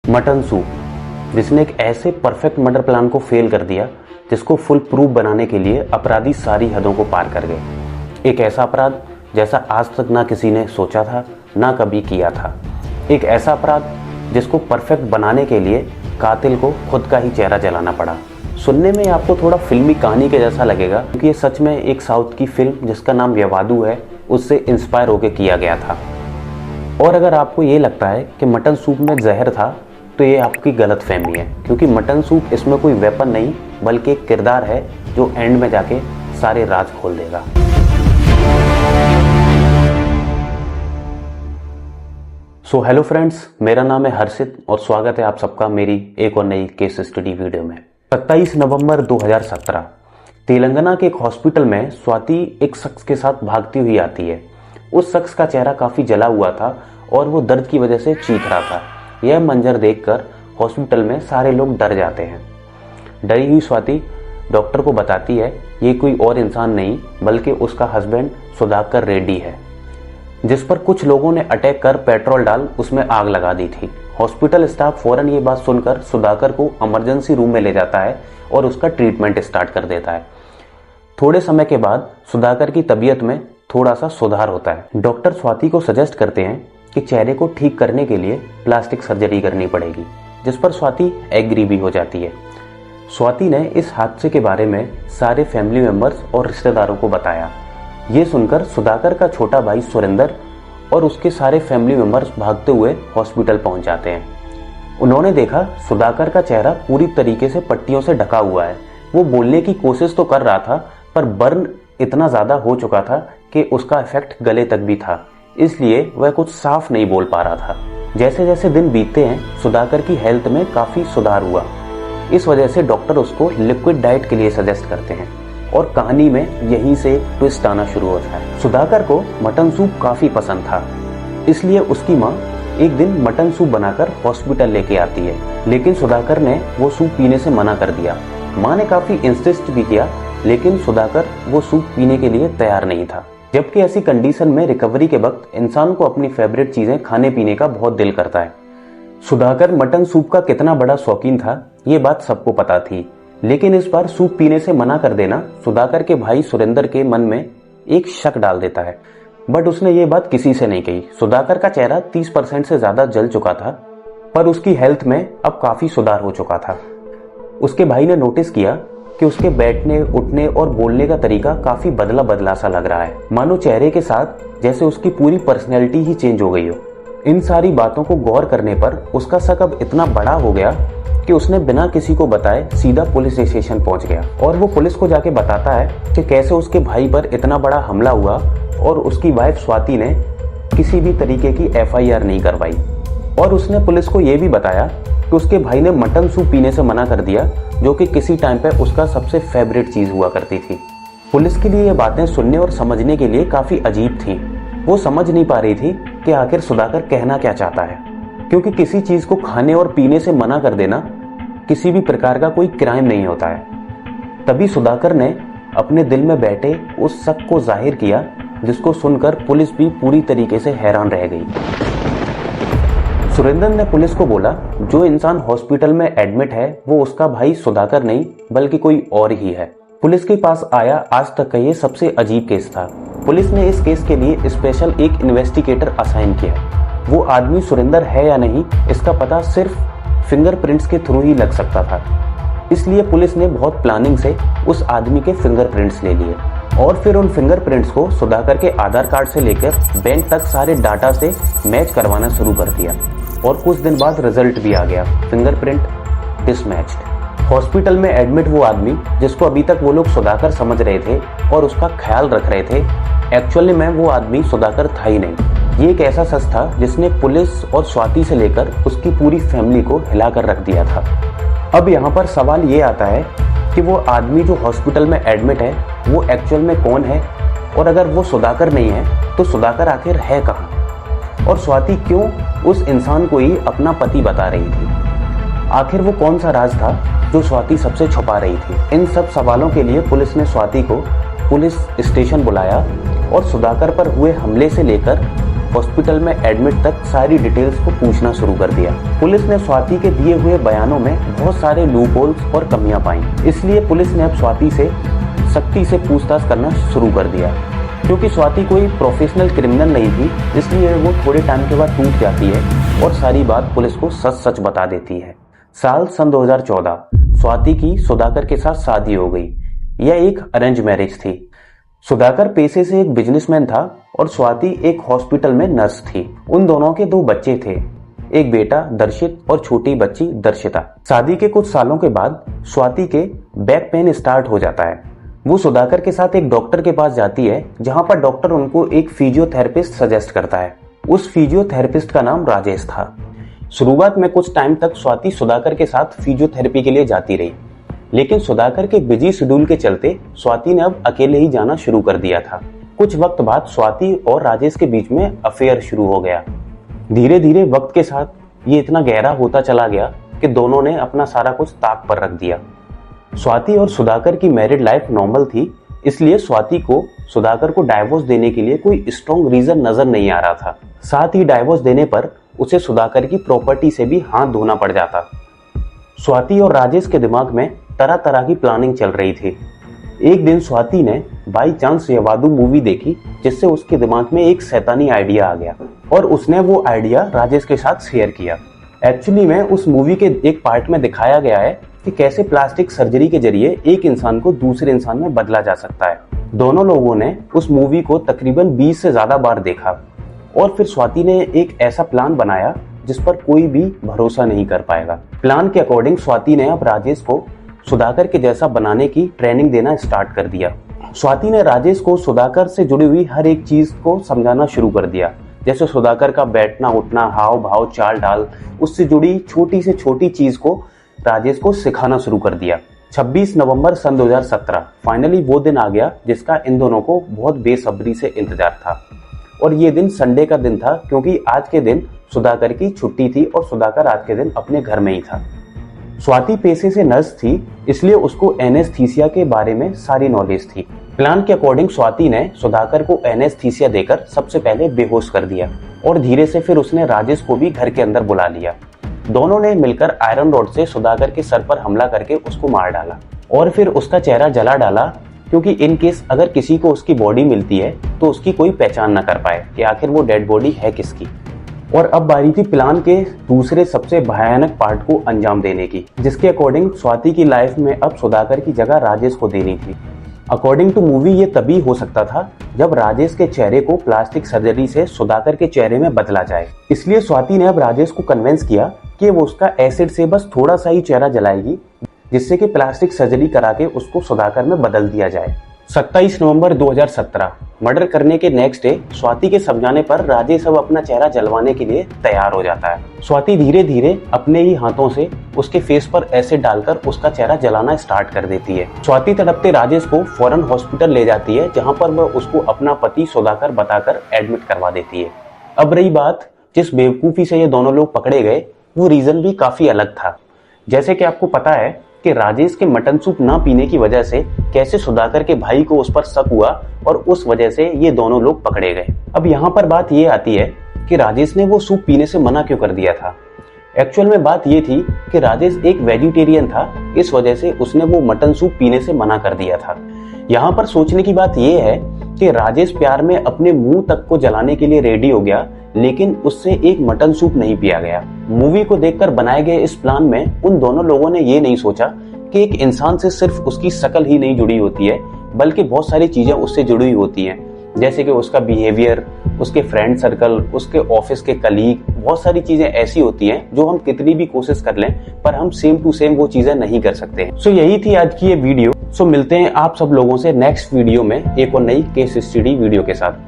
Mutton soup, जिसने एक ऐसे परफेक्ट मर्डर प्लान को फेल कर दिया जिसको फुल प्रूफ बनाने के लिए अपराधी सारी हदों को पार कर गए। एक ऐसा अपराध जैसा आज तक ना किसी ने सोचा था, ना कभी किया था। एक ऐसा अपराध जिसको परफेक्ट बनाने के लिए कातिल को खुद का ही चेहरा जलाना पड़ा। सुनने में आपको थोड़ा फिल्मी कहानी के जैसा लगेगा, क्योंकि ये सच में एक साउथ की फिल्म जिसका नाम व्यवादू है उससे इंस्पायर होकर किया गया था। और अगर आपको ये लगता है कि मटन सूप में जहर था तो ये आपकी गलतफहमी है, क्योंकि मटन सूप इसमें कोई वेपन नहीं बल्कि एक किरदार है जो एंड में जाके सारे राज खोल देगा। सो हेलो फ्रेंड्स, मेरा नाम है हर्षित और स्वागत है आप सबका मेरी एक और नई केस स्टडी वीडियो में। 27 नवंबर 2017 तेलंगाना के एक हॉस्पिटल में स्वाति एक शख्स के साथ भागती हुई आती है। उस शख्स का चेहरा काफी जला हुआ था और वो दर्द की वजह से चीख रहा था। यह मंजर देखकर हॉस्पिटल में सारे लोग डर जाते हैं। डरी हुई स्वाति डॉक्टर को बताती है ये कोई और इंसान नहीं बल्कि उसका हस्बैंड सुधाकर रेड्डी है, जिस पर कुछ लोगों ने अटैक कर पेट्रोल डाल उसमें आग लगा दी थी। हॉस्पिटल स्टाफ फौरन ये बात सुनकर सुधाकर को इमरजेंसी रूम में ले जाता है और उसका ट्रीटमेंट स्टार्ट कर देता है। थोड़े समय के बाद सुधाकर की तबीयत में थोड़ा सा सुधार होता है। डॉक्टर स्वाति को सजेस्ट करते हैं कि चेहरे को ठीक करने के लिए प्लास्टिक सर्जरी करनी पड़ेगी, जिस पर स्वाति एग्री भी हो जाती है। स्वाति ने इस हादसे के बारे में सारे फैमिली मेंबर्स और रिश्तेदारों को बताया। ये सुनकर सुधाकर का छोटा भाई सुरेंद्र और उसके सारे फैमिली मेंबर्स भागते हुए हॉस्पिटल पहुंच जाते हैं। उन्होंने देखा सुधाकर का चेहरा पूरी तरीके से पट्टियों से ढका हुआ है। वो बोलने की कोशिश तो कर रहा था पर बर्न इतना ज्यादा हो चुका था कि उसका इफेक्ट गले तक भी था, इसलिए वह कुछ साफ नहीं बोल पा रहा था। जैसे जैसे दिन बीतते हैं सुधाकर की हेल्थ में काफी सुधार हुआ। इस वजह से डॉक्टर उसको लिक्विड डाइट के लिए सजेस्ट करते हैं और कहानी में यहीं से ट्विस्ट आना शुरू होता है। सुधाकर को मटन सूप काफी पसंद था, इसलिए उसकी माँ एक दिन मटन सूप बनाकर हॉस्पिटल लेके आती है, लेकिन सुधाकर ने वो सूप पीने से मना कर दिया। माँ ने काफी इंसिस्ट भी किया, लेकिन सुधाकर वो सूप पीने के लिए तैयार नहीं था। जबकि ऐसी कंडीशन में रिकवरी के वक्त इंसान को अपनी फेवरेट चीजें खाने पीने का बहुत दिल करता है। सुधाकर मटन सूप का कितना बड़ा शौकीन था ये बात सबको पता थी, लेकिन इस बार सूप पीने से मना कर देना सुधाकर के भाई सुरेंद्र के मन में एक शक डाल देता है। बट उसने ये बात किसी से नहीं कही। सुधाकर का चेहरा 30% से ज्यादा जल चुका था, पर उसकी हेल्थ में अब काफी सुधार हो चुका था। उसके भाई ने नोटिस किया कि उसके बैठने, उठने और बोलने का तरीका काफी बदला बदला सा लग रहा है, मानो चेहरे के साथ जैसे उसकी पूरी पर्सनैलिटी ही चेंज हो गई हो। इन सारी बातों को गौर करने पर उसका शक अब इतना बड़ा हो गया कि उसने बिना किसी को बताए सीधा पुलिस स्टेशन पहुंच गया और वो पुलिस को जाके बताता है कि कैसे उसके भाई पर इतना बड़ा हमला हुआ और उसकी वाइफ स्वाति ने किसी भी तरीके की FIR नहीं करवाई। और उसने पुलिस को यह भी बताया कि उसके भाई ने मटन सूप पीने से मना कर दिया, जो कि किसी टाइम पे उसका सबसे फेवरेट चीज हुआ करती थी। पुलिस के लिए ये बातें सुनने और समझने के लिए काफी अजीब थी। वो समझ नहीं पा रही थी कि आखिर सुधाकर कहना क्या चाहता है, क्योंकि किसी चीज को खाने और पीने से मना कर देना किसी भी प्रकार का कोई क्राइम नहीं होता है। तभी सुधाकर ने अपने दिल में बैठे उस शक को जाहिर किया, जिसको सुनकर पुलिस भी पूरी तरीके से हैरान रह गई। सुरेंद्र ने पुलिस को बोला जो इंसान हॉस्पिटल में एडमिट है वो उसका भाई सुधाकर नहीं बल्कि कोई और ही है। पुलिस के पास आया आज तक का ये सबसे अजीब केस था। पुलिस ने इस केस के लिए स्पेशल एक इन्वेस्टिगेटर असाइन किया। वो आदमी सुरेंद्र है या नहीं इसका पता सिर्फ फिंगरप्रिंट्स के थ्रू ही लग सकता था, इसलिए पुलिस ने बहुत प्लानिंग से उस आदमी के फिंगरप्रिंट्स ले लिए और फिर उन फिंगरप्रिंट्स को सुधाकर के आधार कार्ड से लेकर बैंक तक सारे डाटा से मैच करवाना शुरू कर दिया और कुछ दिन बाद रिजल्ट भी आ गया, फिंगरप्रिंट डिसमैच्ड। हॉस्पिटल में एडमिट वो आदमी जिसको अभी तक वो लोग सुधाकर समझ रहे थे और उसका ख्याल रख रहे थे, एक्चुअली में वो आदमी सुधाकर था ही नहीं। ये एक ऐसा शख्स था जिसने पुलिस और स्वाति से लेकर उसकी पूरी फैमिली को हिलाकर रख दिया था। अब यहाँ पर सवाल ये आता है कि वो आदमी जो हॉस्पिटल में एडमिट है वो एक्चुअल में कौन है, और अगर वो सुधाकर नहीं है तो सुधाकर आखिर है कहाँ, और स्वाति क्यों उस इंसान को ही अपना पति बता रही थी। आखिर वो कौन सा राज था जो स्वाति सबसे छुपा रही थी। इन सब सवालों के लिए पुलिस ने स्वाति को पुलिस स्टेशन बुलाया और सुधाकर पर हुए हमले से लेकर हॉस्पिटल में एडमिट तक सारी डिटेल्स को पूछना शुरू कर दिया। पुलिस ने स्वाति के दिए हुए बयानों में बहुत सारे लूप होल्स और कमियां पाई, इसलिए पुलिस ने अब स्वाति से सख्ती से पूछताछ करना शुरू कर दिया। क्योंकि स्वाति कोई प्रोफेशनल क्रिमिनल नहीं थी, इसलिए वो थोड़े टाइम के बाद टूट जाती है और सारी बात पुलिस को सच सच बता देती है। साल सन 2014, स्वाति की सुधाकर के साथ शादी हो गई। यह एक अरेंज मैरिज थी। सुधाकर पेशे से एक बिजनेसमैन था और स्वाति एक हॉस्पिटल में नर्स थी। उन दोनों के 2 बच्चे थे, एक बेटा दर्शित और छोटी बच्ची दर्शिता। शादी के कुछ सालों के बाद स्वाति के बैक पेन स्टार्ट हो जाता है। वो सुधाकर के साथ एक डॉक्टर के पास जाती है, जहां पर डॉक्टर उनको एक फिजियोथेरेपिस्ट सजेस्ट करता है। उस फिजियोथेरेपिस्ट का नाम राजेश था। शुरुआत में कुछ टाइम तक स्वाति सुधाकर के साथ फिजियोथेरेपी के लिए जाती रही, लेकिन सुधाकर के बिजी शेड्यूल के चलते स्वाति ने अब अकेले ही जाना शुरू कर दिया था। कुछ वक्त बाद स्वाति और राजेश के बीच में अफेयर शुरू हो गया। धीरे धीरे वक्त के साथ ये इतना गहरा होता चला गया कि दोनों ने अपना सारा कुछ ताक पर रख दिया। स्वाति और सुधाकर की मैरिड लाइफ नॉर्मल थी, इसलिए स्वाति को सुधाकर को डाइवोर्स देने के लिए कोई स्ट्रॉन्ग रीजन नजर नहीं आ रहा था। साथ ही डाइवोर्स देने पर उसे सुधाकर की प्रॉपर्टी से भी हाथ धोना पड़ जाता। स्वाति और राजेश के दिमाग में तरह तरह की प्लानिंग चल रही थी। एक दिन स्वाति ने बाई चांस यवादू मूवी देखी, जिससे उसके दिमाग में एक शैतानी आइडिया आ गया और उसने वो आइडिया राजेश के साथ शेयर किया। एक्चुअली में उस मूवी के एक पार्ट में दिखाया गया है कि कैसे प्लास्टिक सर्जरी के जरिए एक इंसान को दूसरे इंसान में बदला जा सकता है। दोनों लोगों ने उस मूवी को तकरीबन 20 से ज्यादा बार देखा और फिर स्वाति ने एक ऐसा प्लान बनाया जिस पर कोई भी भरोसा नहीं कर पाएगा। प्लान के अकॉर्डिंग स्वाति ने अब राजेश को सुधाकर के जैसा बनाने की ट्रेनिंग देना स्टार्ट कर दिया। स्वाति ने राजेश को सुधाकर से जुड़ी हुई हर एक चीज को समझाना शुरू कर दिया, जैसे सुधाकर का बैठना उठना, हाव भाव, चाल ढाल, उससे जुड़ी छोटी से छोटी चीज को राजेश को सिखाना शुरू कर दिया। 26 नवंबर सन 2017 फाइनली वो दिन आ गया जिसका इन दोनों को बहुत बेसब्री से इंतजार था। और ये दिन संडे का दिन था, क्योंकि आज के दिन सुधाकर की छुट्टी थी और सुधाकर आज के दिन अपने घर में ही था। स्वाति पेशे से नर्स थी, इसलिए उसको एनेस्थीसिया के बारे में सारी नॉलेज थी। प्लान के अकॉर्डिंग स्वाति ने सुधाकर को एनेस्थीसिया देकर सबसे पहले बेहोश कर दिया और धीरे से फिर उसने राजेश को भी घर के अंदर बुला लिया। दोनों ने मिलकर आयरन रॉड से सुधाकर के सर पर हमला करके उसको मार डाला और फिर उसका चेहरा जला डाला, क्योंकि इन केस अगर किसी को उसकी बॉडी मिलती है तो उसकी कोई पहचान न कर पाए कि आखिर वो डेड बॉडी है किसकी। और अब बारी थी प्लान के दूसरे सबसे भयानक पार्ट को अंजाम देने की, जिसके अकॉर्डिंग स्वाति की लाइफ में अब सुधाकर की जगह राजेश को देनी थी। अकॉर्डिंग टू मूवी ये तभी हो सकता था जब राजेश के चेहरे को प्लास्टिक सर्जरी से सुधाकर के चेहरे में बदला जाए। इसलिए स्वाति ने अब राजेश को कन्विंस किया कि वो उसका एसिड से बस थोड़ा सा ही चेहरा जलाएगी, जिससे कि प्लास्टिक सर्जरी करा के उसको सुधाकर में बदल दिया जाए। 27 नवंबर 2017 मर्डर करने के नेक्स्ट डे स्वाति के समझाने पर राजेश अब अपना चेहरा जलवाने के लिए तैयार हो जाता है। स्वाति धीरे धीरे अपने ही हाथों से उसके फेस पर एसिड डालकर उसका चेहरा जलाना स्टार्ट कर देती है। स्वाति तड़पते राजेश को फौरन हॉस्पिटल ले जाती है, जहां पर वह उसको अपना पति सुधाकर बताकर एडमिट करवा देती है। अब रही बात जिस बेवकूफी से ये दोनों लोग पकड़े गए, वो रीजन भी काफी अलग था। जैसे कि आपको पता है कि राजेश के मटन सूप ना पीने की वजह से कैसे सुधाकर के भाई को उस पर शक हुआ और उस वजह से ये दोनों लोग पकड़े गए। अब यहाँ पर बात ये आती है कि राजेश ने वो सूप पीने से मना क्यों कर दिया था। एक्चुअल में बात ये थी कि राजेश एक वेजिटेरियन था, इस वजह से उसने वो मटन सूप पीने से मना कर दिया था। यहाँ पर सोचने की बात ये है कि राजेश प्यार में अपने मुंह तक को जलाने के लिए रेडी हो गया, लेकिन उससे एक मटन सूप नहीं पिया गया। मूवी को देखकर बनाए गए इस प्लान में उन दोनों लोगों ने ये नहीं सोचा कि एक इंसान से सिर्फ उसकी शक्ल ही नहीं जुड़ी होती है, बल्कि बहुत सारी चीजें उससे जुड़ी हुई होती हैं, जैसे कि उसका बिहेवियर, उसके फ्रेंड सर्कल, उसके ऑफिस के कलीग। बहुत सारी चीजें ऐसी होती हैं जो हम कितनी भी कोशिश कर लें पर हम सेम टू सेम वो चीजें नहीं कर सकते। सो यही थी आज की ये वीडियो। सो मिलते हैं आप सब लोगों से नेक्स्ट वीडियो में एक और नई केस स्टडी वीडियो के साथ।